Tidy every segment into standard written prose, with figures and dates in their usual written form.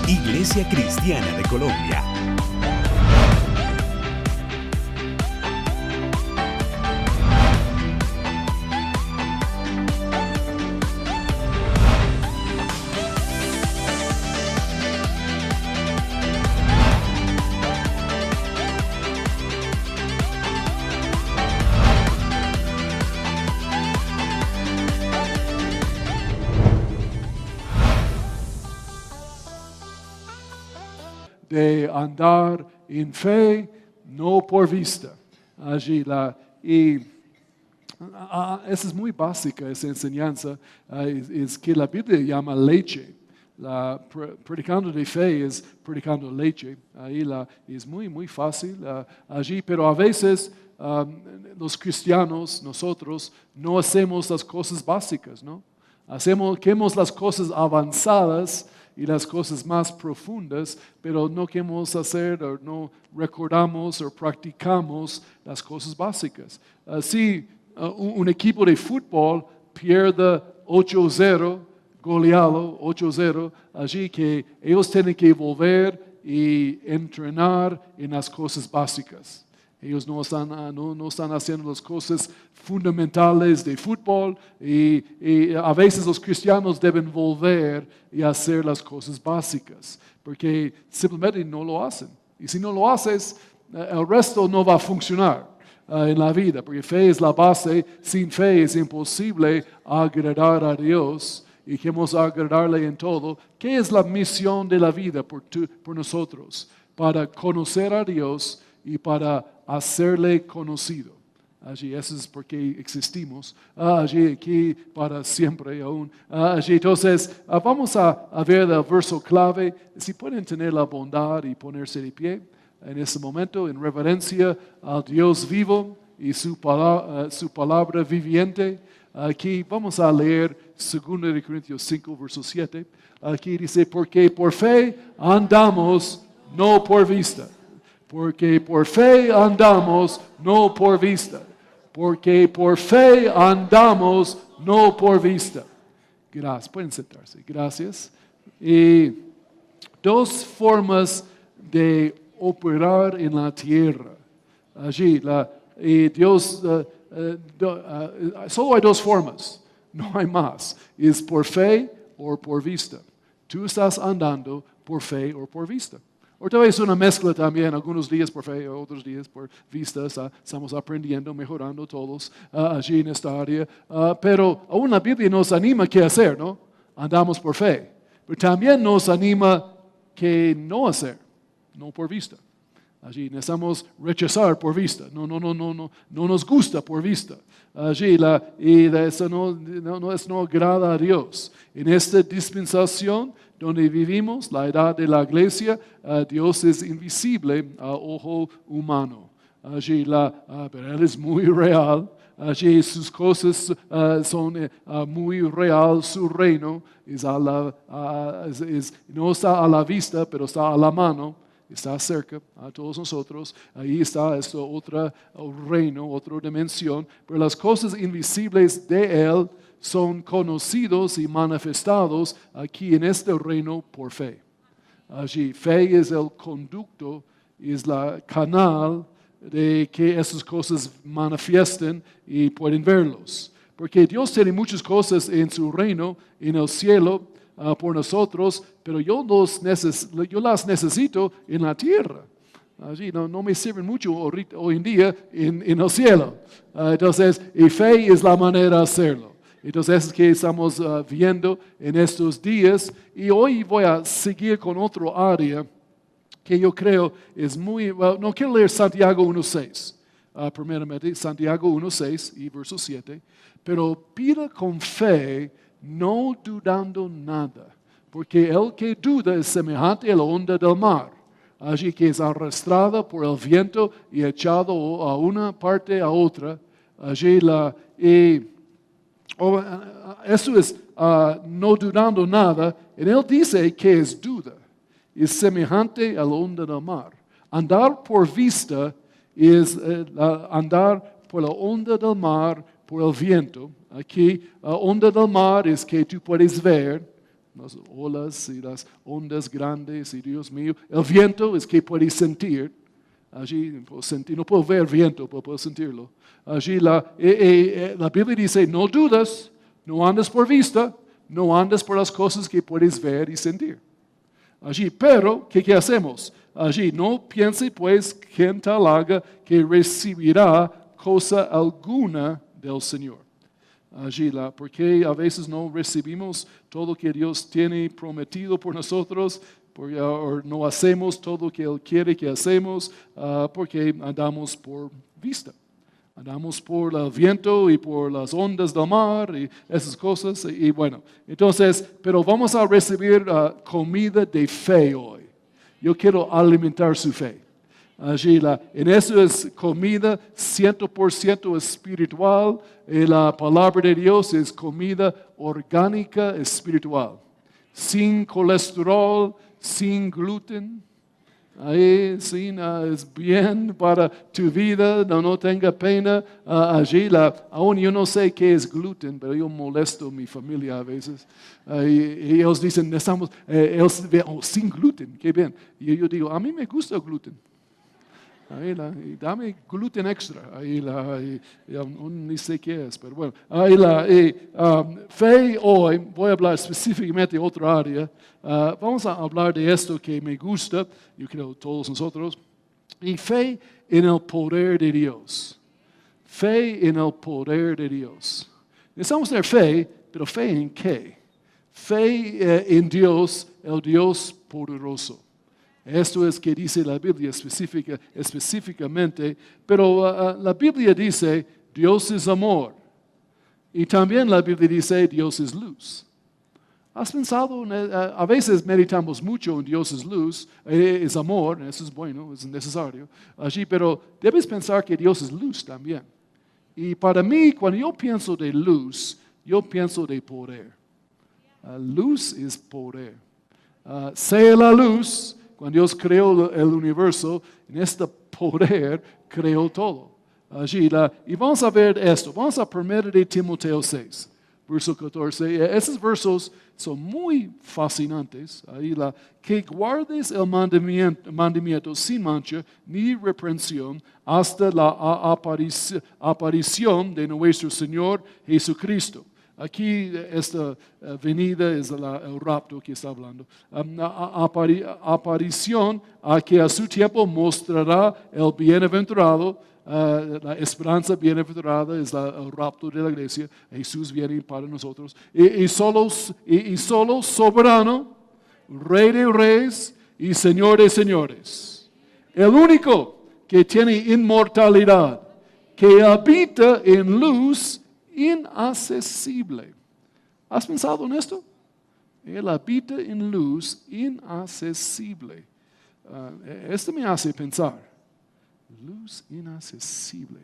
Iglesia Cristiana de Colombia. De andar en fe, no por vista. Esa es muy básica, esa enseñanza, es que la Biblia llama leche. Predicando de fe es predicando leche. Es muy fácil allí, pero a veces los cristianos, nosotros, no hacemos las cosas básicas, ¿no? Queremos las cosas avanzadas y las cosas más profundas, pero no queremos hacer o no recordamos o practicamos las cosas básicas. Si un equipo de fútbol pierde 8-0, goleado 8-0, allí que ellos tienen que volver y entrenar en las cosas básicas. Ellos no están haciendo las cosas fundamentales de fútbol y a veces los cristianos deben volver y hacer las cosas básicas porque simplemente no lo hacen. Y si no lo haces, el resto no va a funcionar en la vida, porque fe es la base. Sin fe es imposible agradar a Dios y queremos agradarle en todo. ¿Qué es la misión de la vida por nosotros? Para conocer a Dios y para hacerle conocido. Allí, eso es porque existimos. Allí, aquí, para siempre aún. Allí, entonces, vamos a ver el verso clave. Si pueden tener la bondad y ponerse de pie en ese momento, en reverencia al Dios vivo y su palabra viviente. Aquí vamos a leer 2 Corintios 5, verso 7. Aquí dice, porque por fe andamos, no por vista. Porque por fe andamos, no por vista. Porque por fe andamos, no por vista. Gracias. Pueden sentarse. Gracias. Y dos formas de operar en la tierra. Allí, Dios, solo hay dos formas. No hay más. Es por fe o por vista. Tú estás andando por fe o por vista. O tal vez una mezcla también, algunos días por fe, otros días por vista. Estamos aprendiendo, mejorando todos allí en esta área. Pero aún la Biblia nos anima qué hacer, ¿no? Andamos por fe. Pero también nos anima qué no hacer, no por vista. Allí necesitamos rechazar por vista. No nos gusta por vista. Allí eso no agrada a Dios. En esta dispensación donde vivimos, la edad de la iglesia, Dios es invisible a ojo humano. Allí pero Él es muy real. Allí sus cosas son muy real. Su reino no está a la vista, pero está a la mano. Está cerca a todos nosotros. Ahí está otro reino, otra dimensión. Pero las cosas invisibles de Él son conocidos y manifestados aquí en este reino por fe. Allí, fe es el conducto, es la canal de que esas cosas manifiesten y pueden verlos. Porque Dios tiene muchas cosas en su reino, en el cielo, por nosotros, pero yo las necesito en la tierra. Allí no me sirven mucho hoy en día en el cielo. Entonces, y fe es la manera de hacerlo. Entonces es que estamos viendo en estos días. Y hoy voy a seguir con otro área que yo creo es no quiero leer Santiago 1.6. Primeramente, Santiago 1.6 y verso 7. Pero pida con fe, no dudando nada. Porque el que duda es semejante a la onda del mar. Allí que es arrastrada por el viento y echado a una parte a otra. Allí eso es no dudando nada. En él dice que es duda. Es semejante a la onda del mar. Andar por vista es andar por la onda del mar, por el viento. Aquí, onda del mar es que tú puedes ver las olas y las ondas grandes, y Dios mío, el viento es que puedes sentir. Allí puedo sentir, no puedo ver viento, pero puedo sentirlo. Allí la Biblia dice, no dudas, no andas por vista, no andas por las cosas que puedes ver y sentir. Allí, pero, ¿qué hacemos? Allí, no piense pues quien tal haga que recibirá cosa alguna del Señor. Allí, porque a veces no recibimos todo lo que Dios tiene prometido por nosotros, o no hacemos todo lo que Él quiere que hacemos, porque andamos por vista. Andamos por el viento y por las ondas del mar y esas cosas. Y bueno, entonces, pero vamos a recibir comida de fe hoy. Yo quiero alimentar su fe. Allí, en eso es comida 100% espiritual. Y la palabra de Dios es comida orgánica espiritual. Sin colesterol, sin gluten. Ahí sí, es bien para tu vida, no tenga pena. Allí, aún yo no sé qué es gluten, pero yo molesto a mi familia a veces. Y ellos dicen, necesitamos, sin gluten, qué bien. Y yo digo, a mí me gusta el gluten. Ahí y dame gluten extra. Ahí aún ni sé qué es, pero bueno. Ahí fe hoy, voy a hablar específicamente de otra área. Vamos a hablar de esto que me gusta, yo creo todos nosotros. Y fe en el poder de Dios. Fe en el poder de Dios. Necesitamos tener fe, pero ¿fe en qué? Fe en Dios, el Dios poderoso. Esto es que dice la Biblia específicamente, pero la Biblia dice Dios es amor. Y también la Biblia dice Dios es luz. ¿Has pensado? A veces meditamos mucho en Dios es luz, es amor, eso es bueno, es necesario. Allí, pero debes pensar que Dios es luz también. Y para mí, cuando yo pienso de luz, yo pienso de poder. Luz es poder. Sea la luz. Cuando Dios creó el universo, en este poder creó todo. Allí, y vamos a ver esto. Vamos a 1 de Timoteo 6, verso 14. Esos versos son muy fascinantes. Ahí, que guardes el mandamiento sin mancha ni reprensión hasta la aparición de nuestro Señor Jesucristo. Aquí esta venida es el rapto que está hablando. Aparición a que a su tiempo mostrará el bienaventurado. La esperanza bienaventurada es el rapto de la iglesia. Jesús viene para nosotros. Y solo soberano, Rey de reyes y Señor de señores. El único que tiene inmortalidad, que habita en luz inaccesible. ¿Has pensado en esto? Él habita en luz inaccesible. Esto me hace pensar. Luz inaccesible.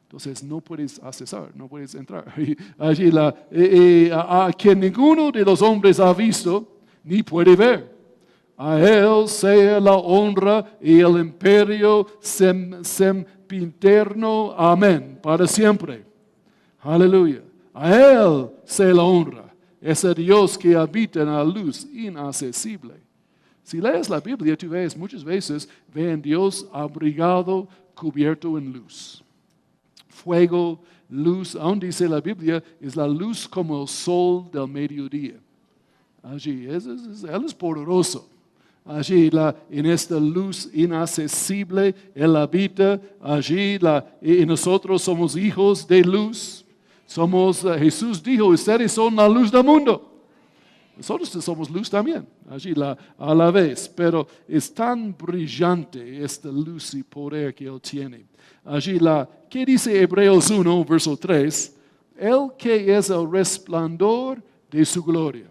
Entonces no puedes accesar, no puedes entrar. Allí a quien ninguno de los hombres ha visto ni puede ver. A Él sea la honra y el imperio sempiterno. Amén. Para siempre. Aleluya. A Él sea la honra. Ese Dios que habita en la luz inaccesible. Si lees la Biblia, tú ves muchas veces, ven Dios abrigado, cubierto en luz. Fuego, luz, aún dice la Biblia, es la luz como el sol del mediodía. Allí, Él es poderoso. Allí, en esta luz inaccesible, Él habita. Allí, y nosotros somos hijos de luz. Jesús dijo, ustedes son la luz del mundo. Nosotros somos luz también, allí a la vez, pero es tan brillante esta luz y poder que Él tiene. Allí, ¿qué dice Hebreos 1, verso 3? Él que es el resplandor de su gloria,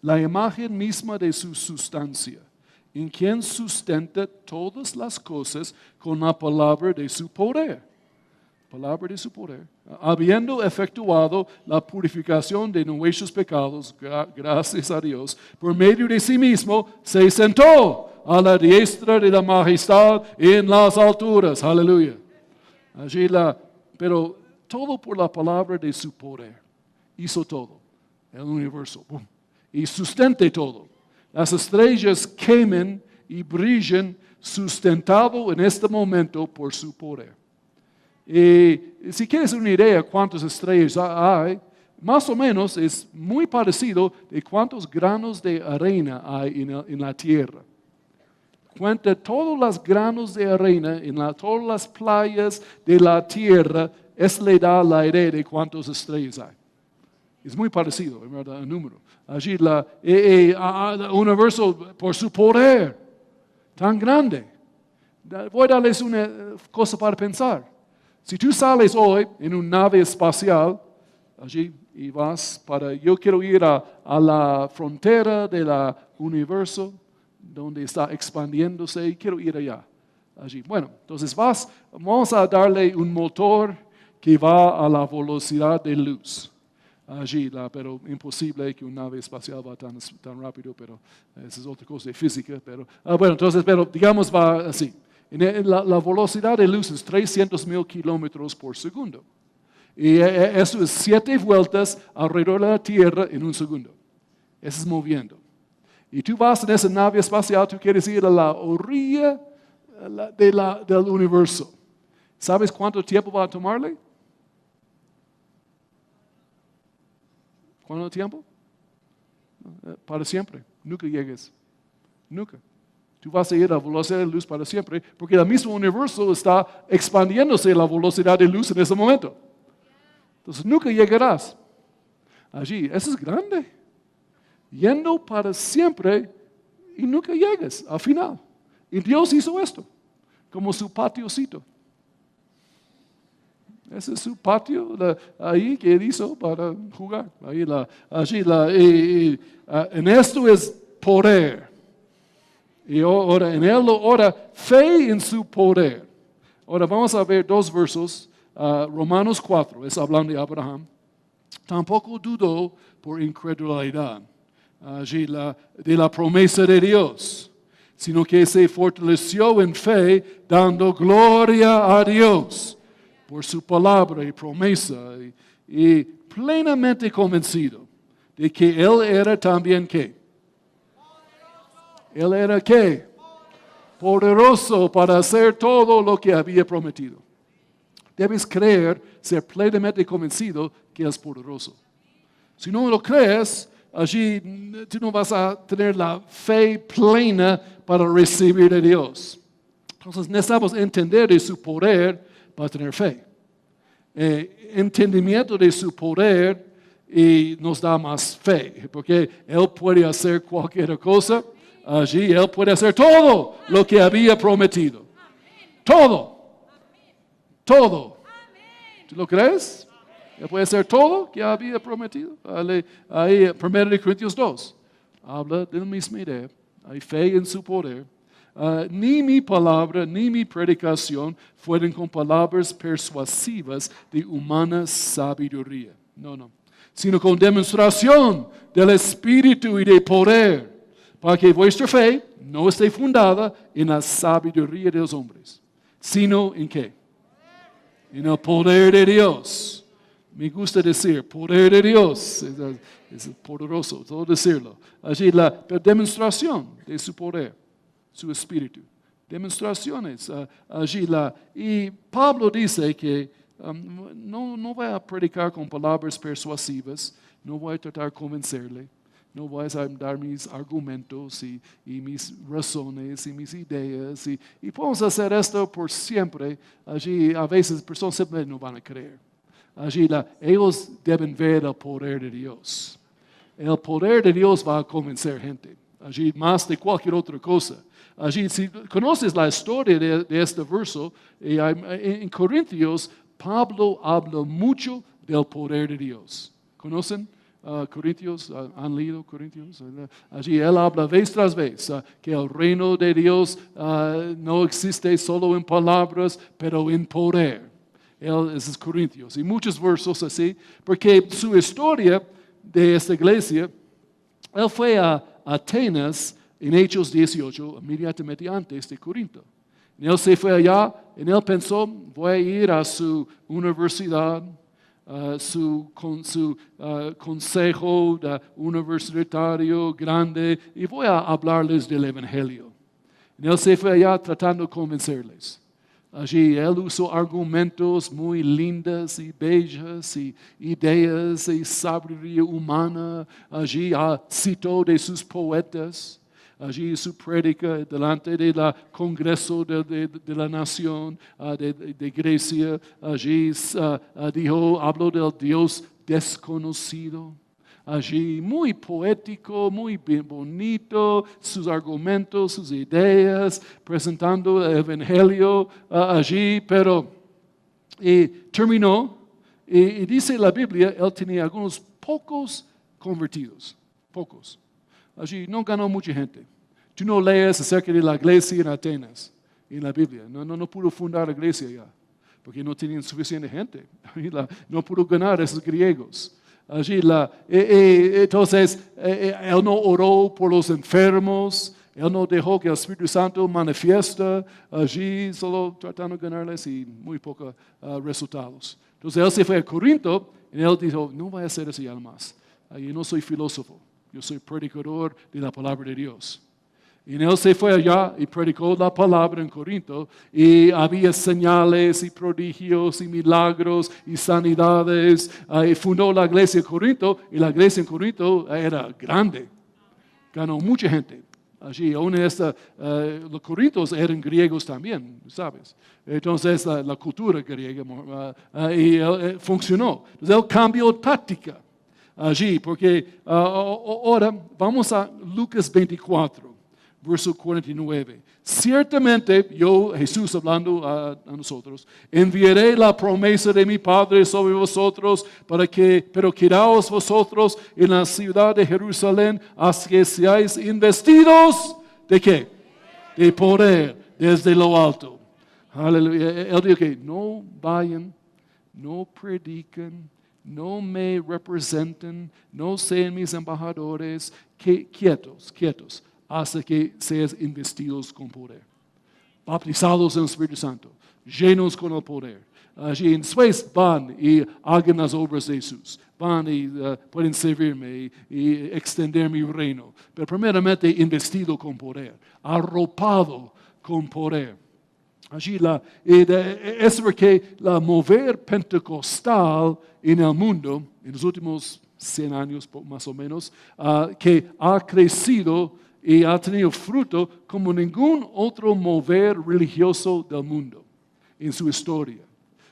la imagen misma de su sustancia, en quien sustenta todas las cosas con la palabra de su poder. Palabra de su poder. Habiendo efectuado la purificación de nuestros pecados, gracias a Dios, por medio de sí mismo, se sentó a la diestra de la majestad en las alturas. Aleluya. Allí pero todo por la palabra de su poder. Hizo todo. el universo, ¡pum! Y sustente todo. Las estrellas quemen y brillan sustentado en este momento por su poder. Y si quieres una idea de cuántas estrellas hay, más o menos es muy parecido de cuántos granos de arena hay en la tierra. Cuenta todos los granos de arena en todas las playas de la tierra, eso le da la idea de cuántas estrellas hay. Es muy parecido, en verdad, el número. Allí el universo por su poder tan grande. Voy a darles una cosa para pensar. Si tú sales hoy en una nave espacial, allí, y vas yo quiero ir a la frontera del universo, donde está expandiéndose, y quiero ir allá. Allí. Bueno, entonces vamos a darle un motor que va a la velocidad de luz. Allí, pero imposible que una nave espacial va tan rápido, pero esa es otra cosa de física. Pero digamos va así. La velocidad de luz es 300,000 kilómetros por segundo. Y eso es 7 vueltas alrededor de la Tierra en un segundo. Eso es moviendo. Y tú vas en esa nave espacial, tú quieres ir a la orilla del universo. ¿Sabes cuánto tiempo va a tomarle? ¿Cuánto tiempo? Para siempre. Nunca llegues. Nunca. Tú vas a ir a la velocidad de luz para siempre, porque el mismo universo está expandiéndose a la velocidad de luz en ese momento. Entonces nunca llegarás. Allí, eso es grande. Yendo para siempre y nunca llegas al final. Y Dios hizo esto, como su patiocito. Ese es su patio ahí que él hizo para jugar. En esto es poder. Y ahora en él ora fe en su poder. Ahora vamos a ver 2 versos. Romanos 4, es hablando de Abraham. Tampoco dudó por incredulidad de la promesa de Dios, sino que se fortaleció en fe, dando gloria a Dios por su palabra y promesa, y plenamente convencido de que Él era también ¿qué? Él era ¿qué? Poderoso para hacer todo lo que había prometido. Debes creer, ser plenamente convencido que es poderoso. Si no lo crees, allí tú no vas a tener la fe plena para recibir de Dios. Entonces necesitamos entender de su poder para tener fe. Entendimiento de su poder y nos da más fe, porque Él puede hacer cualquier cosa. Allí Él puede hacer todo lo que había prometido. Todo. Todo. ¿Tú lo crees? Él puede hacer todo que había prometido. Ahí, 1 Corintios 2, habla de la misma idea. Hay fe en su poder. Ni mi palabra ni mi predicación fueron con palabras persuasivas de humana sabiduría. No. Sino con demostración del Espíritu y de poder, para que vuestra fe no esté fundada en la sabiduría de los hombres, sino en ¿qué? En el poder de Dios. Me gusta decir, poder de Dios. Es poderoso, todo decirlo. Allí la demostración de su poder, su espíritu. Demostraciones. Y Pablo dice que no voy a predicar con palabras persuasivas, no voy a tratar de convencerle. No voy a dar mis argumentos y mis razones y mis ideas. Y podemos hacer esto por siempre. Allí a veces personas simplemente no van a creer. Allí ellos deben ver el poder de Dios. El poder de Dios va a convencer gente. Allí más de cualquier otra cosa. Allí si conoces la historia de este verso, en Corintios, Pablo habla mucho del poder de Dios. ¿Conocen? Corintios, ¿han leído Corintios? Allí él habla vez tras vez que el reino de Dios no existe solo en palabras, pero en poder. Él es Corintios. Y muchos versos así, porque su historia de esta iglesia, él fue a Atenas en Hechos 18, inmediatamente antes de Corinto. Y él se fue allá, y él pensó, voy a ir a su universidad, con su consejo universitario grande y voy a hablarles del Evangelio. Y él se fue allá tratando de convencerles. Allí él usó argumentos muy lindas y bellas y ideas y sabiduría humana. Allí citó de sus poetas. Allí su prédica delante del Congreso de la Nación de Grecia. Allí habló del Dios desconocido. Allí muy poético, muy bien bonito, sus argumentos, sus ideas, presentando el Evangelio allí, pero terminó y dice la Biblia, él tenía algunos pocos convertidos, pocos. Allí no ganó mucha gente. Tú no lees acerca de la iglesia en Atenas, en la Biblia. No pudo fundar la iglesia ya, porque no tenían suficiente gente. No pudo ganar a esos griegos. Allí entonces, él no oró por los enfermos, él no dejó que el Espíritu Santo manifiesta allí, solo tratando de ganarles y muy pocos resultados. Entonces, él se fue a Corinto y él dijo, no voy a hacer eso ya más. Yo no soy filósofo, yo soy predicador de la palabra de Dios. Y él se fue allá y predicó la palabra en Corinto y había señales y prodigios y milagros y sanidades. Y fundó la iglesia en Corinto y la iglesia en Corinto era grande. Ganó mucha gente. Allí, los corintios eran griegos también, ¿sabes? Entonces la cultura griega funcionó. Entonces él cambió táctica allí porque ahora vamos a Lucas 24. Verso 49. Ciertamente yo, Jesús hablando a nosotros, enviaré la promesa de mi Padre sobre vosotros, pero quedaos vosotros en la ciudad de Jerusalén hasta que seáis investidos, ¿de qué? De poder desde lo alto. Aleluya. Él dijo que no vayan, no prediquen, no me representen, no sean mis embajadores, quietos. Hasta que seas investidos con poder, bautizados en el Espíritu Santo, llenos con el poder. Allí después van y hagan las obras de Jesús, van y pueden servirme y extender mi reino. Pero primeramente investido con poder, arropado con poder. Allí es porque la mover pentecostal en el mundo, en los últimos 100 años más o menos, que ha crecido y ha tenido fruto como ningún otro mover religioso del mundo en su historia.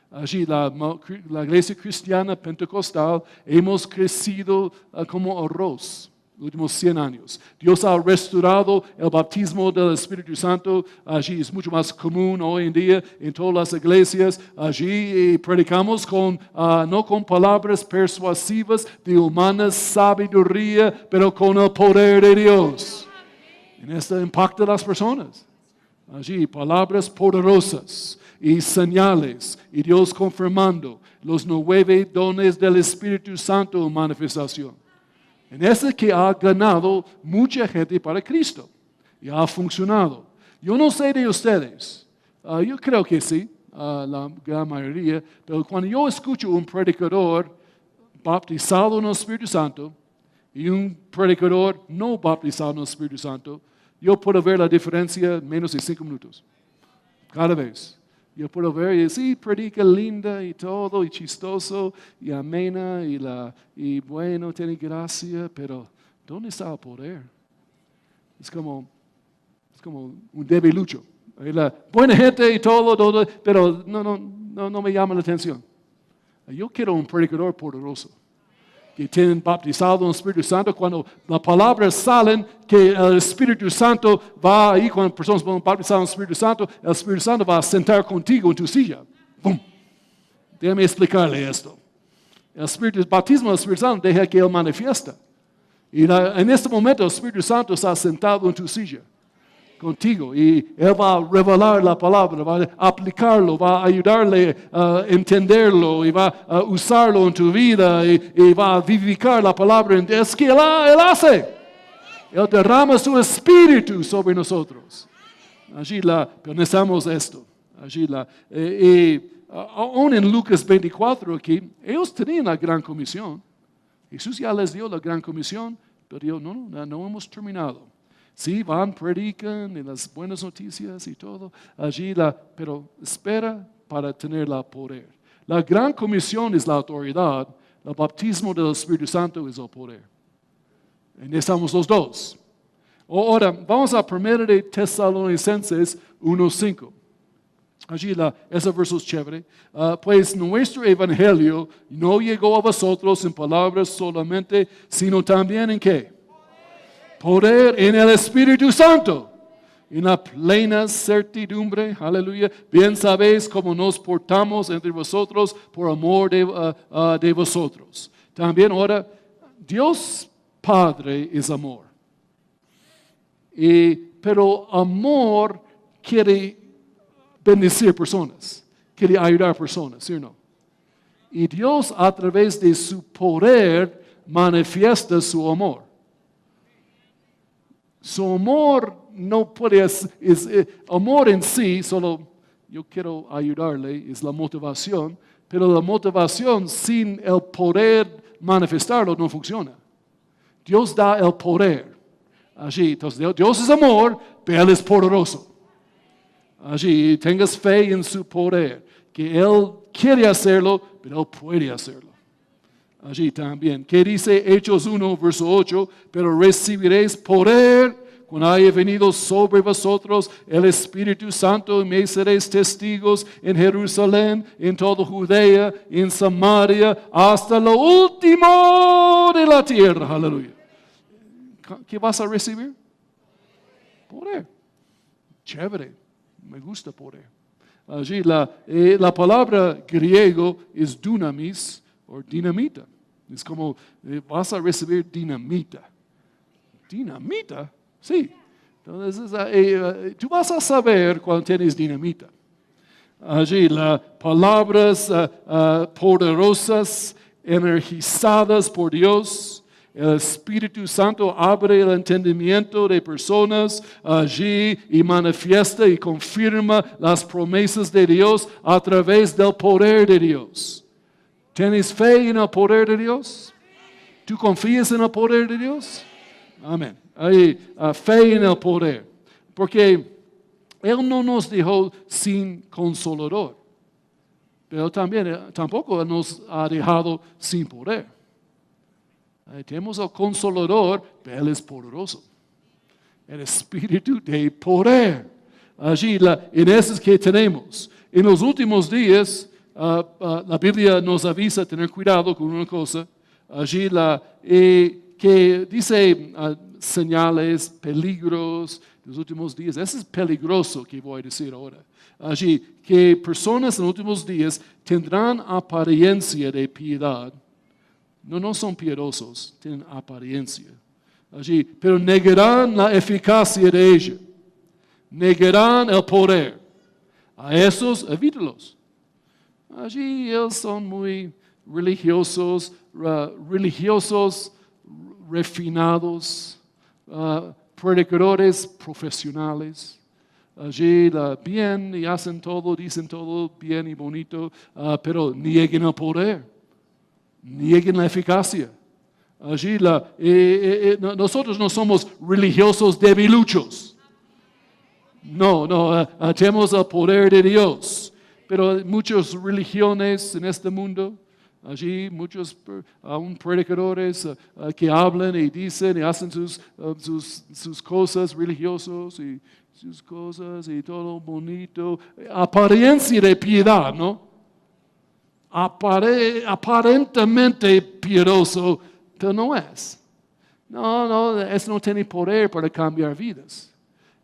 Allí la iglesia cristiana pentecostal hemos crecido como arroz los últimos 100 años. Dios ha restaurado el bautismo del Espíritu Santo. Allí es mucho más común hoy en día en todas las iglesias. Allí predicamos no con palabras persuasivas de humana sabiduría, pero con el poder de Dios. En esto impacta a las personas. Allí, palabras poderosas y señales, y Dios confirmando los 9 dones del Espíritu Santo en manifestación. En este que ha ganado mucha gente para Cristo, y ha funcionado. Yo no sé de ustedes, yo creo que sí, la gran mayoría, pero cuando yo escucho un predicador bautizado en el Espíritu Santo, y un predicador no bautizado en el Espíritu Santo, yo puedo ver la diferencia en menos de 5 minutos. Cada vez. Yo puedo ver y sí, predica linda y todo, y chistoso, y amena, y bueno, tiene gracia, pero ¿dónde está el poder? Es como un debilucho. La buena gente y todo, pero no me llama la atención. Yo quiero un predicador poderoso, que tienen bautizado en el Espíritu Santo, cuando las palabras salen, que el Espíritu Santo va ahí, cuando personas van bautizadas en el Espíritu Santo va a sentar contigo en tu silla. ¡Bum! Déjame explicarle esto. El bautismo del Espíritu Santo deja que Él manifiesta. Y en este momento el Espíritu Santo está sentado en tu silla contigo y Él va a revelar la palabra, va a aplicarlo, va a ayudarle a entenderlo y va a usarlo en tu vida y va a vivificar la palabra. Es que Él hace. Él derrama su espíritu sobre nosotros. Allí pensamos esto. Allí aún en Lucas 24 aquí, ellos tenían la gran comisión. Jesús ya les dio la gran comisión, pero dijo, no hemos terminado. Sí, van, predican en las buenas noticias y todo, pero espera para tener la poder. La gran comisión es la autoridad, el bautismo del Espíritu Santo es el poder. Necesitamos los dos. Ahora, vamos a 1 de Tesalonicenses 1:5. Allí ese verso es chévere. Pues nuestro evangelio no llegó a vosotros en palabras solamente, sino también en ¿qué? Poder en el Espíritu Santo. En la plena certidumbre, aleluya. Bien sabéis cómo nos portamos entre vosotros por amor de vosotros. También ahora, Dios Padre es amor. Pero amor quiere bendecir personas, quiere ayudar a personas, ¿sí o no? Y Dios a través de su poder manifiesta su amor. Su amor no puede, amor en sí, solo yo quiero ayudarle, es la motivación, pero la motivación sin el poder manifestarlo no funciona. Dios da el poder. Allí, entonces Dios es amor, pero Él es poderoso. Allí, tengas fe en su poder, que Él quiere hacerlo, pero Él puede hacerlo. Allí también, que dice Hechos 1, verso 8, pero recibiréis poder cuando haya venido sobre vosotros el Espíritu Santo y me seréis testigos en Jerusalén, en toda Judea, en Samaria, hasta lo último de la tierra. Aleluya. ¿Qué vas a recibir? Poder. Chévere. Me gusta poder. Allí la palabra griego es dunamis o dinamita. Es como vas a recibir dinamita. ¿Dinamita? Sí. Entonces tú vas a saber cuando tienes dinamita. Allí las palabras poderosas, energizadas por Dios. El Espíritu Santo abre el entendimiento de personas allí y manifiesta y confirma las promesas de Dios a través del poder de Dios. ¿Tienes fe en el poder de Dios? ¿Tú confías en el poder de Dios? Amén. Hay fe en el poder. Porque Él no nos dejó sin consolador. Pero tampoco nos ha dejado sin poder. Tenemos el consolador, pero Él es poderoso. El espíritu de poder. Allí, en eso que tenemos. En los últimos días, la Biblia nos avisa tener cuidado con una cosa. Allí, que dice señales, peligros de los últimos días. Eso es peligroso que voy a decir ahora. Allí, que personas en los últimos días tendrán apariencia de piedad. No son piadosos, tienen apariencia. Allí, pero negarán la eficacia de ella. Negarán el poder. A esos, evítalos. Allí ellos son muy religiosos, refinados, predicadores profesionales. Allí bien y hacen todo, dicen todo bien y bonito, pero nieguen el poder. Nieguen la eficacia. Allí nosotros no somos religiosos debiluchos. No, tenemos el poder de Dios. Pero muchas religiones en este mundo, allí muchos aún predicadores que hablan y dicen y hacen sus cosas religiosas y sus cosas y todo bonito. Apariencia de piedad, ¿no? Aparentemente piadoso, pero no es. Eso no tiene poder para cambiar vidas.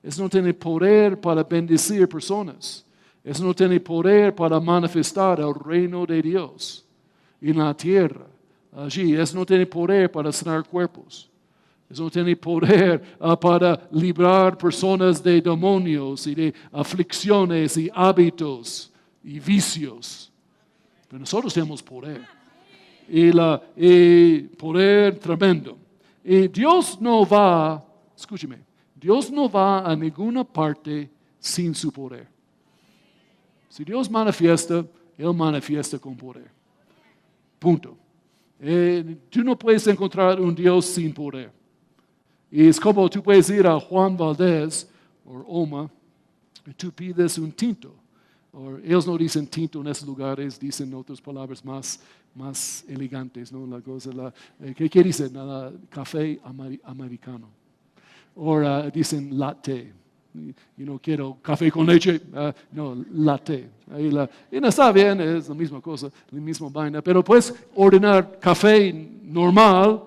Eso no tiene poder para bendecir personas. Eso no tiene poder para manifestar el reino de Dios en la tierra. Allí, eso no tiene poder para sanar cuerpos. Eso no tiene poder para librar personas de demonios y de aflicciones y hábitos y vicios. Pero nosotros tenemos poder. Y poder tremendo. Y Dios no va a ninguna parte sin su poder. Si Dios manifiesta, Él manifiesta con poder. Punto. Tú no puedes encontrar un Dios sin poder. Y es como tú puedes ir a Juan Valdez o Oma y tú pides un tinto. Ellos no dicen tinto en esos lugares, dicen otras palabras más elegantes, ¿no? ¿Qué dicen? Café americano. O dicen latte. Yo no quiero café con leche, no, latte. Y no está bien, es la misma cosa, la misma vaina. Pero puedes ordenar café normal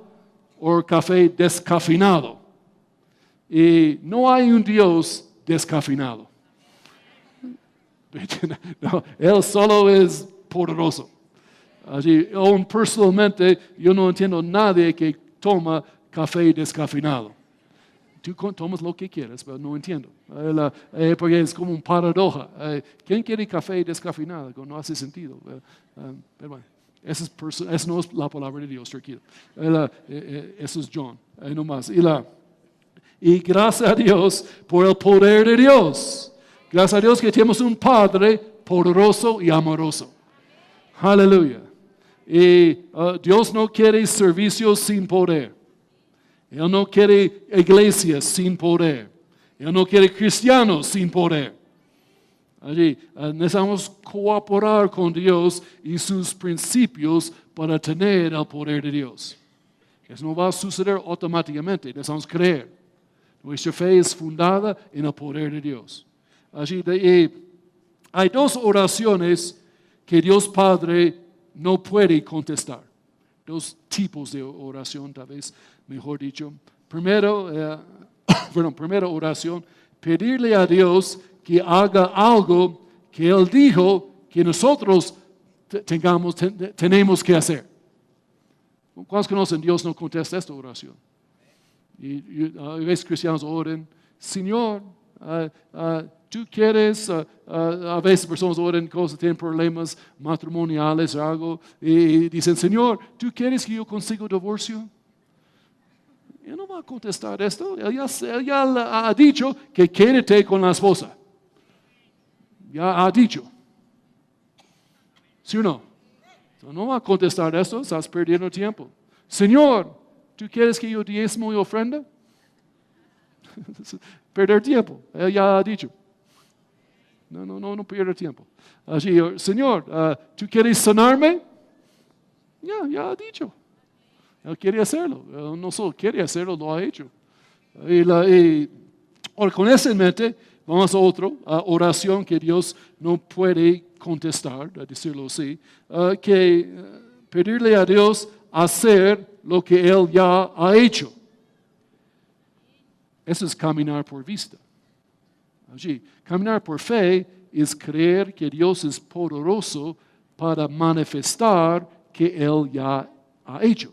o café descafeinado. Y no hay un Dios descafeinado. No, Él solo es poderoso. Personalmente, yo no entiendo a nadie que toma café descafeinado. Tú tomas lo que quieres, pero no entiendo. Porque es como una paradoja. ¿Quién quiere café descafeinado? No hace sentido. Pero bueno, esa no es la palabra de Dios, tranquilo. Eso es John. No más. Y gracias a Dios por el poder de Dios. Gracias a Dios que tenemos un Padre poderoso y amoroso. Aleluya. Y Dios no quiere servicios sin poder. Él no quiere iglesias sin poder. Él no quiere cristianos sin poder. Necesitamos cooperar con Dios y sus principios para tener el poder de Dios. Eso no va a suceder automáticamente. Necesitamos creer. Nuestra fe es fundada en el poder de Dios. Hay dos oraciones que Dios Padre no puede contestar. Dos tipos de oración, tal vez, mejor dicho. Primera oración, pedirle a Dios que haga algo que Él dijo que nosotros tenemos que hacer. ¿Cuántos conocen? Dios no contesta esta oración. Y a veces cristianos oran, Señor, tú quieres, a veces personas oran cosas, tienen problemas matrimoniales o algo, y dicen, Señor, ¿tú quieres que yo consiga divorcio? Él no va a contestar esto. Él ya ha dicho que quédate con la esposa. Ya ha dicho. ¿Sí o no? No va a contestar esto, estás perdiendo tiempo. Señor, ¿tú quieres que yo diezmo y ofrenda? Perder tiempo. Él ya ha dicho. No pierda tiempo. Señor, ¿tú quieres sanarme? Ya ha dicho. Él quiere hacerlo. Él no solo quiere hacerlo, lo ha hecho. Ahora, con eso en mente, vamos a otra oración que Dios no puede contestar, a decirlo así, pedirle a Dios hacer lo que Él ya ha hecho. Eso es caminar por vista. Caminar por fe es creer que Dios es poderoso para manifestar que Él ya ha hecho.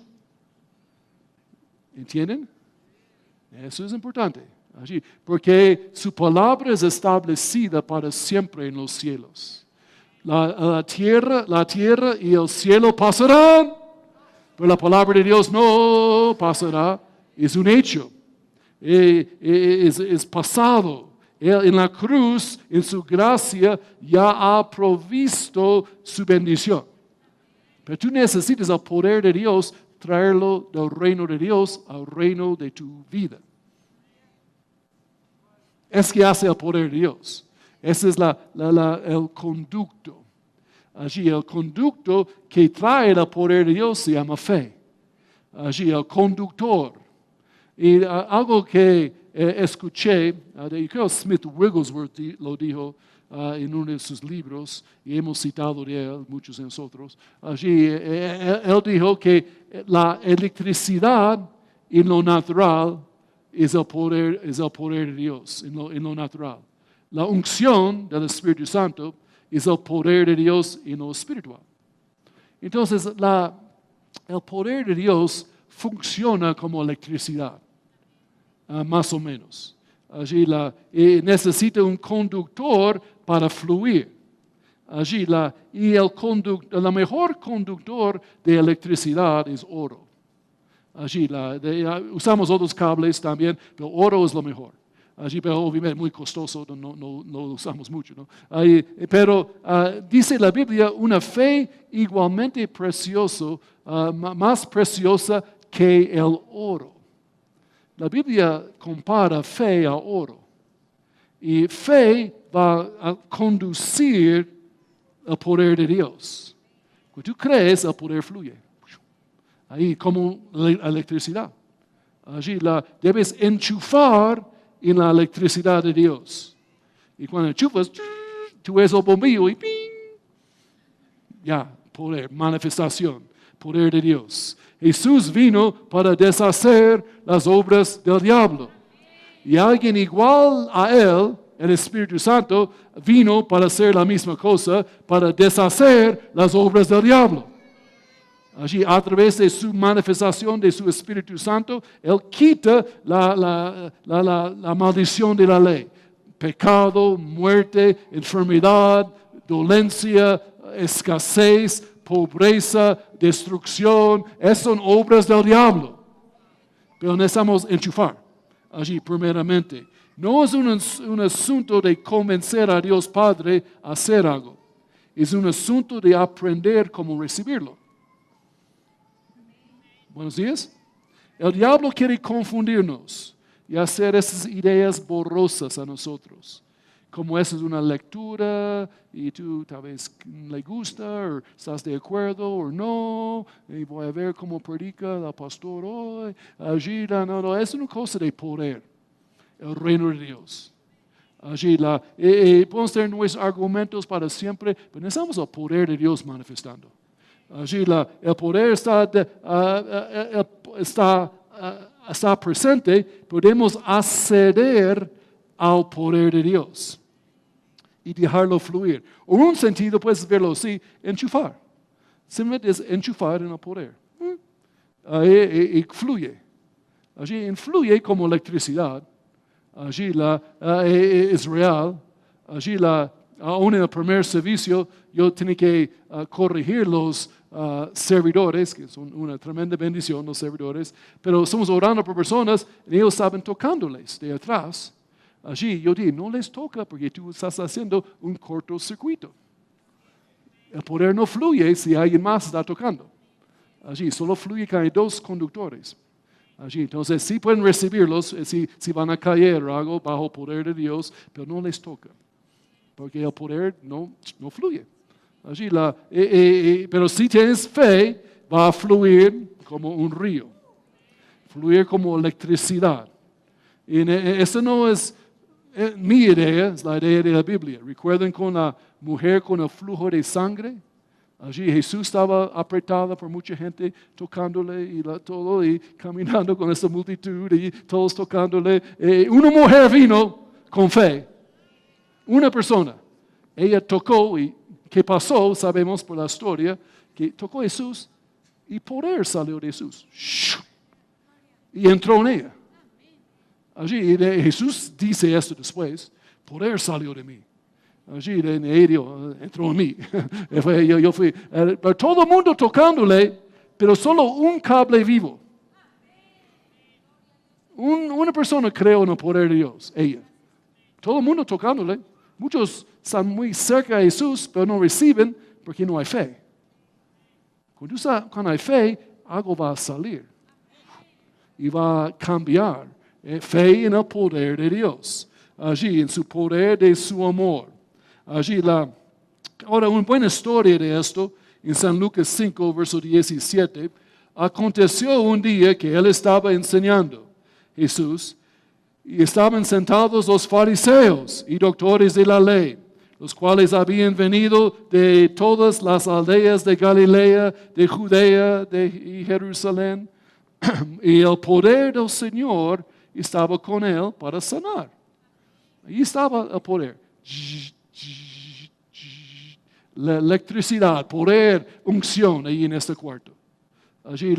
¿Entienden? Eso es importante. Porque su palabra es establecida para siempre en los cielos. La tierra y el cielo pasarán, pero la palabra de Dios no pasará. Es un hecho. Es pasado. Él en la cruz, en su gracia, ya ha provisto su bendición. Pero tú necesitas el poder de Dios, traerlo del reino de Dios al reino de tu vida. Es que hace el poder de Dios. Ese es el conducto. El conducto que trae el poder de Dios se llama fe. El conductor. Y algo que escuché, creo Smith Wigglesworth lo dijo en uno de sus libros, y hemos citado de él, muchos de nosotros. Él dijo que la electricidad en lo natural es el poder de Dios, en lo natural. La unción del Espíritu Santo es el poder de Dios en lo espiritual. Entonces, el poder de Dios funciona como electricidad, más o menos. Necesita un conductor para fluir. El mejor conductor de electricidad es oro. Usamos otros cables también, pero oro es lo mejor. Allí, pero obviamente muy costoso, no lo usamos mucho, ¿no? Pero dice la Biblia, una fe igualmente más preciosa que el oro. La Biblia compara fe a oro. Y fe va a conducir el poder de Dios. Cuando tú crees, el poder fluye. Ahí como la electricidad. Allí debes enchufar en la electricidad de Dios. Y cuando enchufas, tú ves el bombillo y ¡ping! Ya, poder, manifestación, poder de Dios. Jesús vino para deshacer las obras del diablo. Y alguien igual a Él, el Espíritu Santo, vino para hacer la misma cosa, para deshacer las obras del diablo. Allí, a través de su manifestación de su Espíritu Santo, Él quita la maldición de la ley. Pecado, muerte, enfermedad, dolencia, escasez, pobreza, destrucción. Esas son obras del diablo. Pero necesitamos enchufar allí primeramente. No es un asunto de convencer a Dios Padre a hacer algo. Es un asunto de aprender cómo recibirlo. Buenos días. El diablo quiere confundirnos y hacer esas ideas borrosas a nosotros. Como esa es una lectura y tú tal vez le gusta o estás de acuerdo o no. Y voy a ver cómo predica el pastor hoy. Allí, no, es una cosa de poder. El reino de Dios. Allí podemos tener nuestros argumentos para siempre, pero necesitamos el poder de Dios manifestando. Allí el poder está presente, podemos acceder al poder de Dios y dejarlo fluir. O en un sentido, puedes verlo así, enchufar. Simplemente es enchufar en el poder. Y fluye. Allí influye como electricidad. Allí es real. Allí aún en el primer servicio, yo tenía que corregir los servidores, que son una tremenda bendición los servidores, pero estamos orando por personas y ellos estaban tocándoles de atrás. Allí yo dije, no les toca porque tú estás haciendo un cortocircuito. El poder no fluye si alguien más está tocando. Allí solo fluye cuando hay dos conductores. Allí, entonces sí pueden recibirlos, si van a caer o algo bajo el poder de Dios, pero no les toca. Porque el poder no fluye. Allí pero si tienes fe, va a fluir como un río. Fluir como electricidad. Y eso no es mi idea, es la idea de la Biblia. Recuerden con la mujer con el flujo de sangre. Allí Jesús estaba apretado por mucha gente tocándole y todo y caminando con esa multitud y todos tocándole. Una mujer vino con fe. Una persona. Ella tocó y ¿qué pasó? Sabemos por la historia que tocó a Jesús y poder salió de Jesús. Y entró en ella. Allí Jesús dice esto después. Poder salió de mí. Allí entró en mí. yo fui. Pero todo el mundo tocándole, pero solo un cable vivo. Una persona creó en el poder de Dios, ella. Todo el mundo tocándole. Muchos están muy cerca de Jesús, pero no reciben porque no hay fe. Cuando hay fe, algo va a salir y va a cambiar. Fe en el poder de Dios. Allí, en su poder de su amor. Allí, ahora una buena historia de esto, en San Lucas 5, verso 17, aconteció un día que él estaba enseñando, Jesús, y estaban sentados los fariseos y doctores de la ley, los cuales habían venido de todas las aldeas de Galilea, de Judea y Jerusalén, y el poder del Señor estaba con él para sanar. Ahí estaba el poder. La electricidad, poder, unción ahí en este cuarto. Allí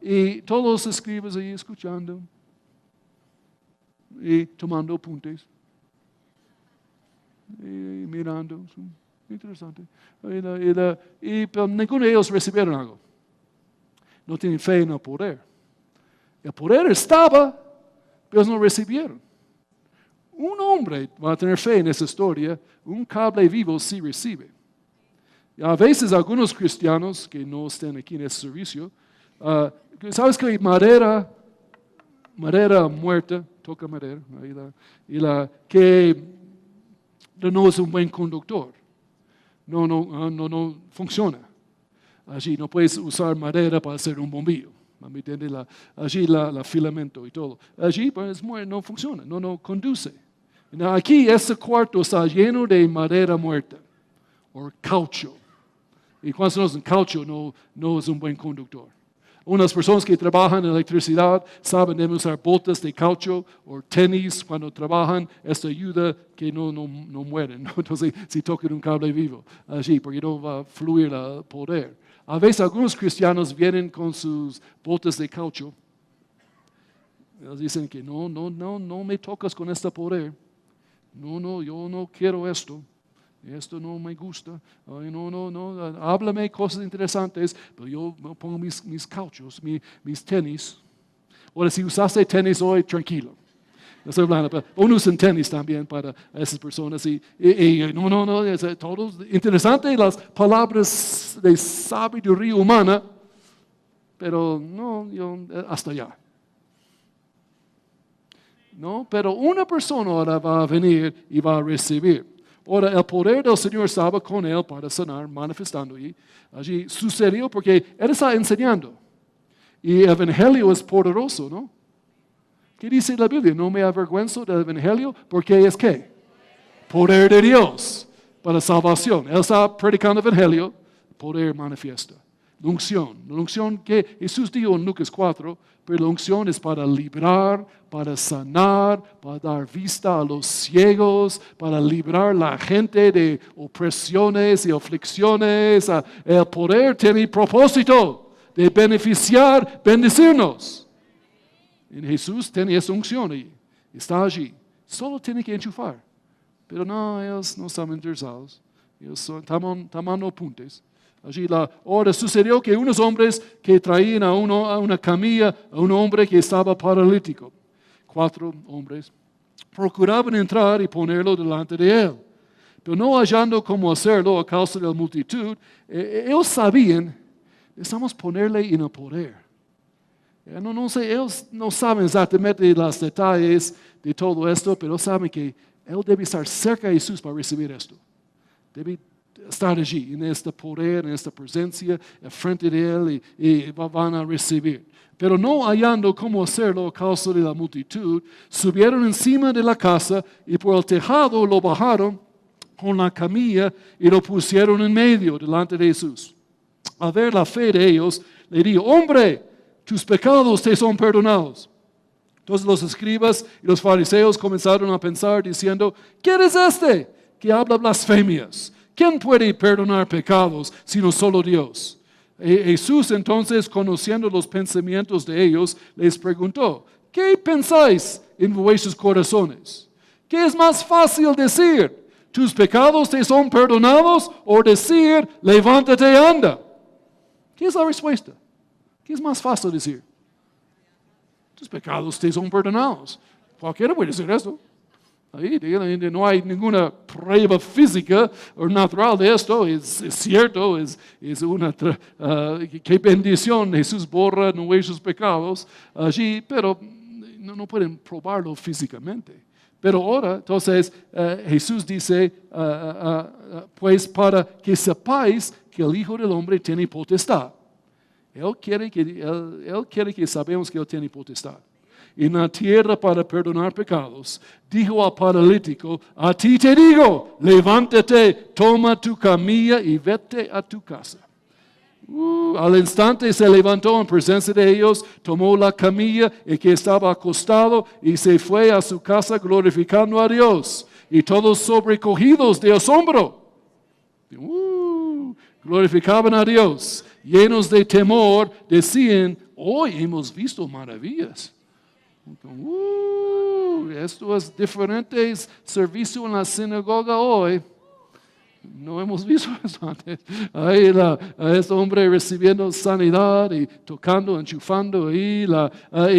y todos los escribas ahí escuchando y tomando apuntes y mirando. Interesante. Pero ninguno de ellos recibieron algo. No tienen fe en el poder. El poder estaba, pero no recibieron. un hombre va a tener fe en esa historia, un cable vivo sí recibe. Y a veces algunos cristianos que no estén aquí en este servicio, ¿sabes que madera muerta, toca madera, que no es un buen conductor? No funciona. Allí no puedes usar madera para hacer un bombillo. ¿Me entiendes? Allí la filamento y todo. Allí pues, no funciona, no conduce. Aquí este cuarto está lleno de madera muerta o caucho. Y cuando se usa caucho no es un buen conductor. Unas personas que trabajan en electricidad saben deben usar botas de caucho o tenis cuando trabajan. Esto ayuda que no mueren, ¿no? Entonces, si tocan un cable vivo allí, porque no va a fluir el poder. A veces algunos cristianos vienen con sus botas de caucho. Ellos dicen que no me tocas con este poder. Yo no quiero esto. Esto no me gusta. Ay, no. Háblame cosas interesantes, pero yo pongo mis cauchos, mis tenis. Ahora, si usaste tenis hoy, tranquilo. No estoy hablando, pero uno usa tenis también para esas personas. Y no, es todo interesante las palabras de sabiduría humana, pero no, hasta allá. No, pero una persona ahora va a venir y va a recibir. Ahora, el poder del Señor estaba con él para sanar, manifestando. Y allí sucedió porque él está enseñando. Y el Evangelio es poderoso, ¿no? ¿Qué dice la Biblia? No me avergüenzo del Evangelio porque es ¿qué? Poder de Dios para salvación. Él está predicando el Evangelio, poder manifiesta. La unción que Jesús dijo en Lucas 4, pero la unción es para librar, para sanar, para dar vista a los ciegos, para librar a la gente de opresiones y aflicciones. El poder tiene propósito de beneficiar, bendecirnos. Y Jesús tenía esa unción y está allí. Solo tiene que enchufar. Pero no, ellos no están interesados. Ellos están tomando apuntes. Allí ahora sucedió que unos hombres que traían a una camilla a un hombre que estaba paralítico, 4 hombres, procuraban entrar y ponerlo delante de él. Pero no hallando cómo hacerlo a causa de la multitud, ellos sabían, necesitamos ponerle en el poder. No sé, ellos no saben exactamente los detalles de todo esto, pero saben que él debe estar cerca de Jesús para recibir esto. Debe estar allí, en este poder, en esta presencia, frente de él y van a recibir. Pero no hallando cómo hacerlo a causa de la multitud, subieron encima de la casa y por el tejado lo bajaron con la camilla y lo pusieron en medio delante de Jesús. Al ver la fe de ellos, le dijo, hombre, tus pecados te son perdonados. Entonces los escribas y los fariseos comenzaron a pensar diciendo, ¿quién es este que habla blasfemias? ¿Quién puede perdonar pecados sino solo Dios? Jesús entonces, conociendo los pensamientos de ellos, les preguntó, ¿qué pensáis en vuestros corazones? ¿Qué es más fácil decir? ¿Tus pecados te son perdonados? O decir, levántate y anda. ¿Qué es la respuesta? ¿Qué es más fácil decir? Tus pecados te son perdonados. Cualquiera puede decir eso. Ahí no hay ninguna prueba física o natural de esto. Es cierto, es una qué bendición. Jesús borra nuestros pecados allí, pero no pueden probarlo físicamente. Pero ahora, entonces, Jesús dice, pues para que sepáis que el Hijo del Hombre tiene potestad. Él quiere que sabemos que Él tiene potestad. En la tierra para perdonar pecados, dijo al paralítico, a ti te digo, levántate, toma tu camilla y vete a tu casa. Al instante se levantó en presencia de ellos, tomó la camilla y que estaba acostado y se fue a su casa glorificando a Dios. Y todos sobrecogidos de asombro, glorificaban a Dios, llenos de temor, decían, hoy hemos visto maravillas. Esto es diferente servicio en la sinagoga hoy. No hemos visto eso antes. Ahí este hombre recibiendo sanidad y tocando, enchufando y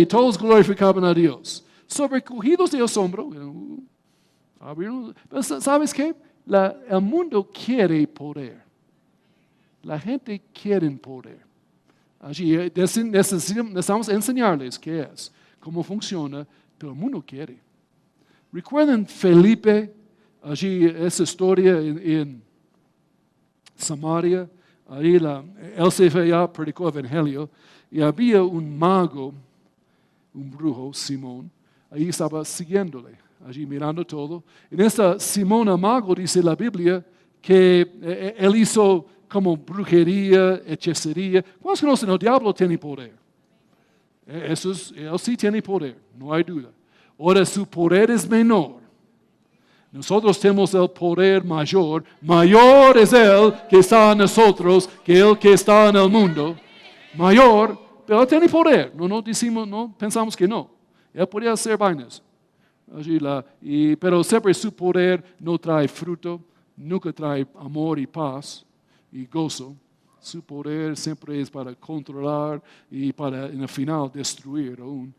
todos glorificaban a Dios. Sobrecogidos de asombro. Pero ¿sabes qué? El mundo quiere poder. La gente quiere poder. Allí necesitamos enseñarles qué es, cómo funciona, pero el mundo quiere. ¿Recuerdan Felipe? Allí esa historia en Samaria. Ahí él se fue allá, predicó el evangelio, y había un mago, un brujo, Simón, ahí estaba siguiéndole, allí mirando todo. En esta Simón el mago dice la Biblia que él hizo como brujería, hechicería. ¿Cuántos conocen? El diablo tiene poder. Él sí tiene poder, no hay duda. Ahora su poder es menor. Nosotros tenemos el poder mayor. Mayor es Él que está en nosotros que Él que está en el mundo. Mayor, pero Él tiene poder. No pensamos que no. Él podría hacer vainas. Pero siempre su poder no trae fruto, nunca trae amor y paz y gozo. Su poder siempre es para controlar y para en el final destruir aún.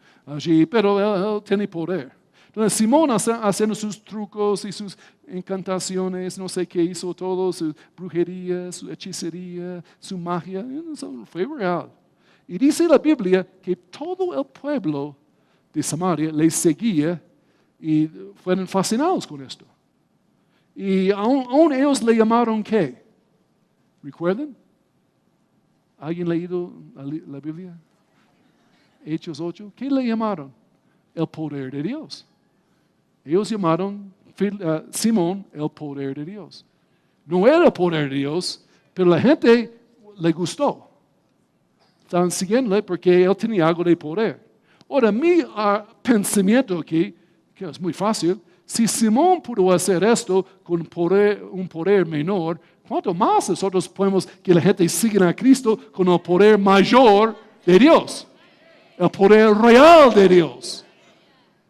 Pero Él tiene poder. Entonces Simón haciendo sus trucos y sus encantaciones, no sé qué hizo todo, su brujería, su hechicería, su magia, eso fue real. Y dice la Biblia que todo el pueblo de Samaria le seguía y fueron fascinados con esto. Y aún ellos le llamaron ¿qué? ¿Recuerdan? ¿Alguien ha leído la Biblia? Hechos 8. ¿Qué le llamaron? El poder de Dios. Ellos llamaron Simón el poder de Dios. No era el poder de Dios, pero la gente le gustó. Estaban siguiéndole porque él tenía algo de poder. Ahora, mi pensamiento aquí, que es muy fácil, si Simón pudo hacer esto con un poder menor, ¿cuánto más nosotros podemos que la gente siga a Cristo con el poder mayor de Dios? El poder real de Dios.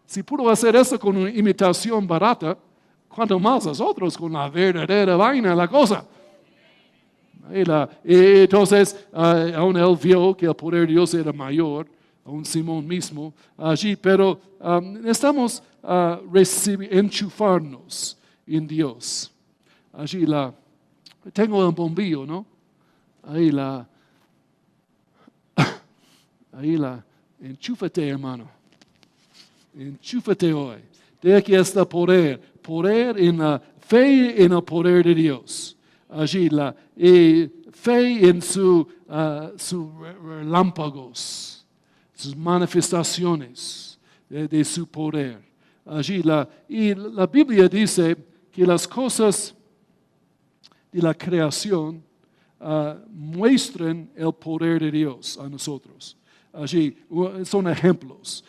Si pudo hacer eso con una imitación barata, ¿cuánto más nosotros con la verdadera vaina, la cosa? Entonces, aún él vio que el poder de Dios era mayor, aún Simón mismo allí, pero necesitamos enchufarnos en Dios. Allí tengo el bombillo, ¿no? Enchúfate, hermano. Enchúfate hoy. De aquí está poder. Poder en la fe en el poder de Dios. Allí fe en sus relámpagos, sus manifestaciones de su poder. Allí y la Biblia dice que las cosas de la creación muestran el poder de Dios a nosotros. Allí son ejemplos.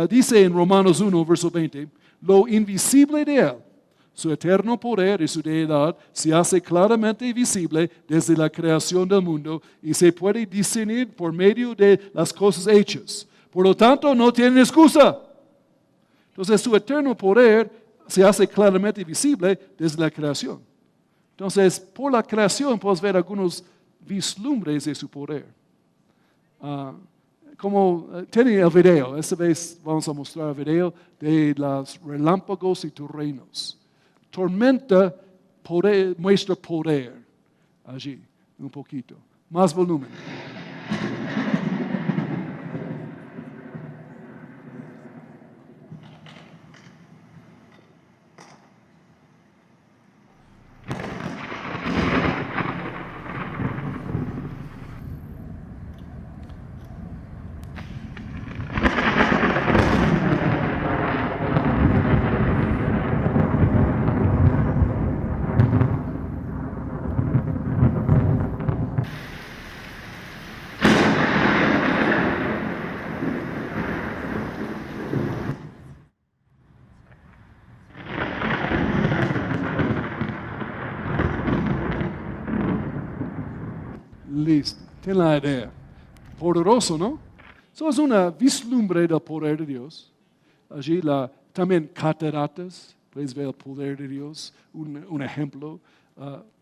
Dice en Romanos 1, verso 20, lo invisible de Él, su eterno poder y su deidad, se hace claramente visible desde la creación del mundo y se puede discernir por medio de las cosas hechas. Por lo tanto, no tienen excusa. Entonces, su eterno poder se hace claramente visible desde la creación. Entonces, por la creación puedes ver algunos vislumbres de su poder. Como tiene el video, esta vez vamos a mostrar el video de los relámpagos y truenos. Tormenta muestra poder allí, un poquito. Más volumen. Listo, tiene la idea. Poderoso, ¿no? Eso es una vislumbre del poder de Dios. Allí también cataratas, puedes ver el poder de Dios, un ejemplo.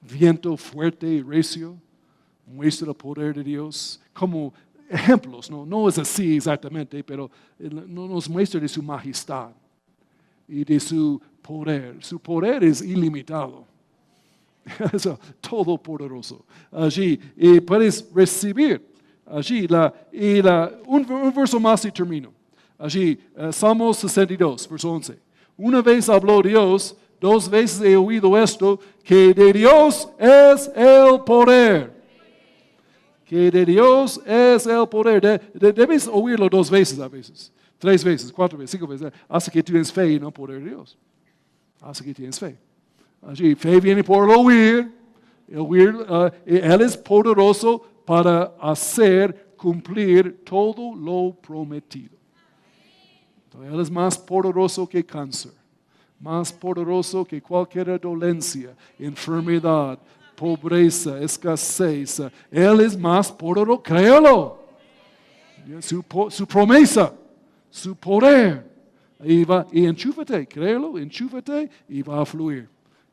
Viento fuerte y recio, muestra el poder de Dios. Como ejemplos, no es así exactamente, pero nos muestra de su majestad. y de su poder. Su poder es ilimitado. Es todopoderoso. Allí, y puedes recibir. Allí, un verso más y termino. Allí, Salmos 62, verso 11. Una vez habló Dios, 2 veces he oído esto, que de Dios es el poder. Que de Dios es el poder. Debes oírlo 2 veces a veces, 3 veces, 4 veces, 5 veces, hasta que tienes fe en el poder de Dios. Hasta que tienes fe. Allí, fe viene por el oír. Él es poderoso para hacer cumplir todo lo prometido. Entonces, Él es más poderoso que cáncer, más poderoso que cualquier dolencia, enfermedad, pobreza, escasez. Él es más poderoso, créelo. Su promesa, su poder. Y enchúfate, créelo, enchúfate y va a fluir.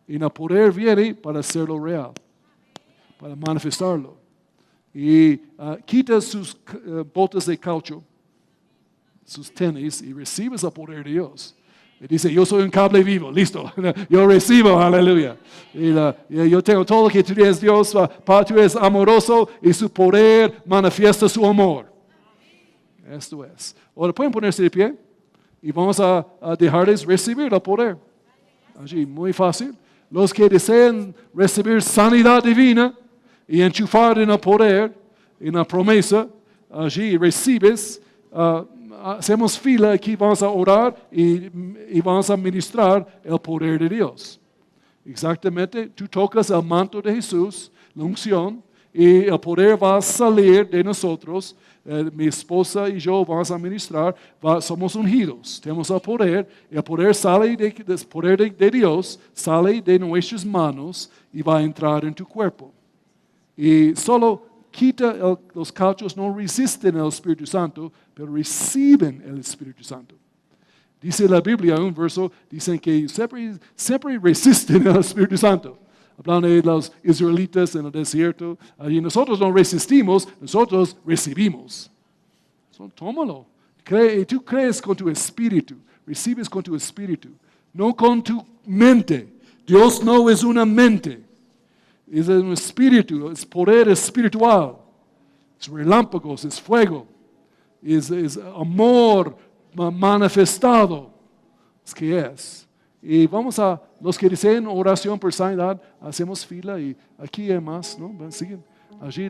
Y el poder viene para hacerlo real, para manifestarlo. Y quita sus botas de caucho, sus tenis, y recibes el poder de Dios. Y dice, yo soy un cable vivo, listo, yo recibo, aleluya. Y yo tengo todo lo que tú eres Dios, tú eres amoroso y su poder manifiesta su amor. Esto es. Ahora pueden ponerse de pie y vamos a dejarles recibir el poder. Allí, muy fácil. Los que desean recibir sanidad divina y enchufar en el poder, en la promesa, allí recibes. Hacemos fila aquí, vamos a orar y vamos a ministrar el poder de Dios. Exactamente, tú tocas el manto de Jesús, la unción, y el poder va a salir de nosotros. Mi esposa y yo vamos a ministrar, somos ungidos, tenemos el poder sale del poder de Dios, sale de nuestras manos y va a entrar en tu cuerpo. Y solo quita los cauchos, no resisten el Espíritu Santo, pero reciben el Espíritu Santo. Dice la Biblia, un verso, dicen que siempre resisten el Espíritu Santo. Hablando de los israelitas en el desierto, allí nosotros no resistimos, nosotros recibimos. Tómalo. Tú crees con tu espíritu, recibes con tu espíritu, no con tu mente. Dios no es una mente, es un espíritu, es poder espiritual, es relámpagos, es fuego, es amor manifestado. Es que es. Y vamos a, los que deseen oración por sanidad, hacemos fila y aquí hay más, ¿no? Siguen allí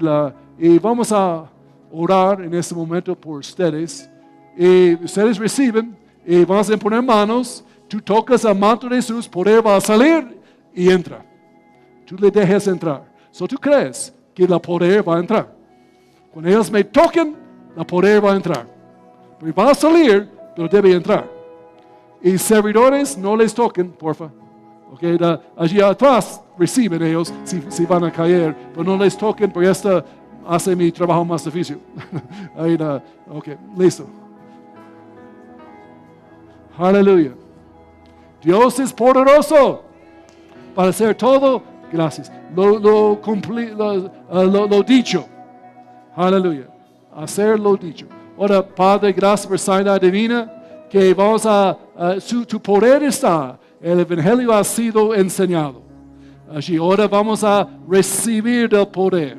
y vamos a orar en este momento por ustedes. Y ustedes reciben y vamos a poner manos. Tú tocas el manto de Jesús, poder va a salir y entra. Tú le dejas entrar. Tú crees que el poder va a entrar. Cuando ellos me toquen, el poder va a entrar. Pero va a salir, pero debe entrar. Y servidores, no les toquen, porfa. Okay, allí atrás reciben ellos si van a caer, pero no les toquen porque esto hace mi trabajo más difícil. Ahí ok, listo. Aleluya. Dios es poderoso para hacer todo. Gracias. Lo dicho. Aleluya. Hacer lo dicho. Ahora, Padre, gracias por sanidad divina. Que vamos tu poder está, el Evangelio ha sido enseñado. Allí ahora vamos a recibir el poder.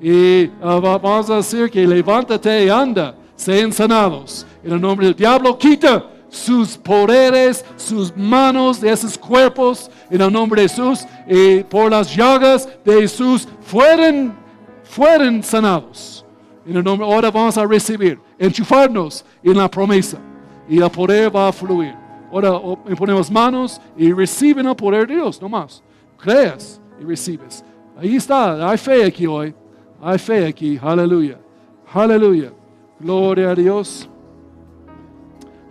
Y vamos a decir que levántate y anda, sean sanados. En el nombre del diablo, quita sus poderes, sus manos de esos cuerpos, en el nombre de Jesús. Y por las llagas de Jesús fueron sanados. En el nombre, ahora vamos a recibir, enchufarnos en la promesa. Y el poder va a fluir. Ahora ponemos manos y reciben el poder de Dios, no más. Creas y recibes. Ahí está, hay fe aquí hoy. Hay fe aquí, aleluya. Aleluya. Gloria a Dios.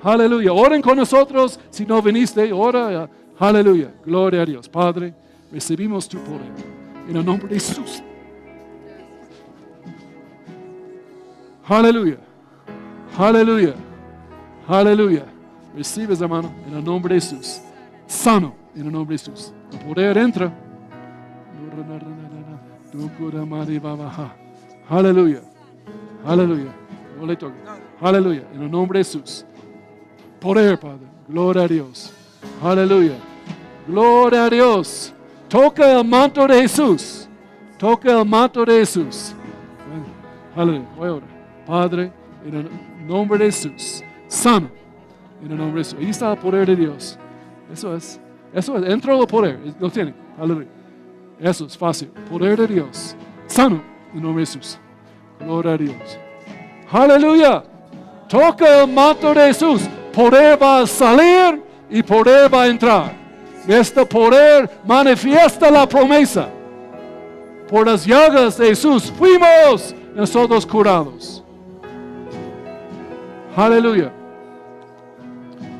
Aleluya. Oren con nosotros. Si no viniste, ora. Aleluya. Gloria a Dios. Padre, recibimos tu poder. En el nombre de Jesús. Aleluya. Aleluya. Aleluya. Recibes, hermano, en el nombre de Jesús. Sano, en el nombre de Jesús. El poder entra. Aleluya. Aleluya. No le toque. Aleluya. En el nombre de Jesús. Poder, Padre. Gloria a Dios. Aleluya. Gloria a Dios. Toca el manto de Jesús. Toca el manto de Jesús. Aleluya. Voy a orar. Padre, en el nombre de Jesús. Sana. En el nombre de Jesús. Ahí está el poder de Dios. Eso es. Entró el poder. Lo tiene. Aleluya. Eso es fácil. Poder de Dios. Sano. En el nombre de Jesús. Gloria a Dios. Aleluya. Toca el manto de Jesús. Poder va a salir y poder va a entrar. Este poder manifiesta la promesa. Por las llagas de Jesús fuimos nosotros curados. Aleluya.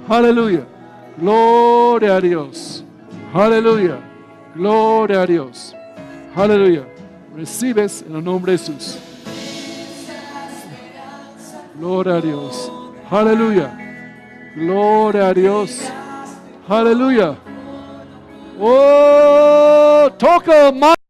Aleluya. Gloria a Dios. Aleluya. Gloria a Dios. Aleluya. Recibes en el nombre de Jesús. Gloria a Dios. Aleluya. Gloria a Dios. Aleluya. Oh, toca más.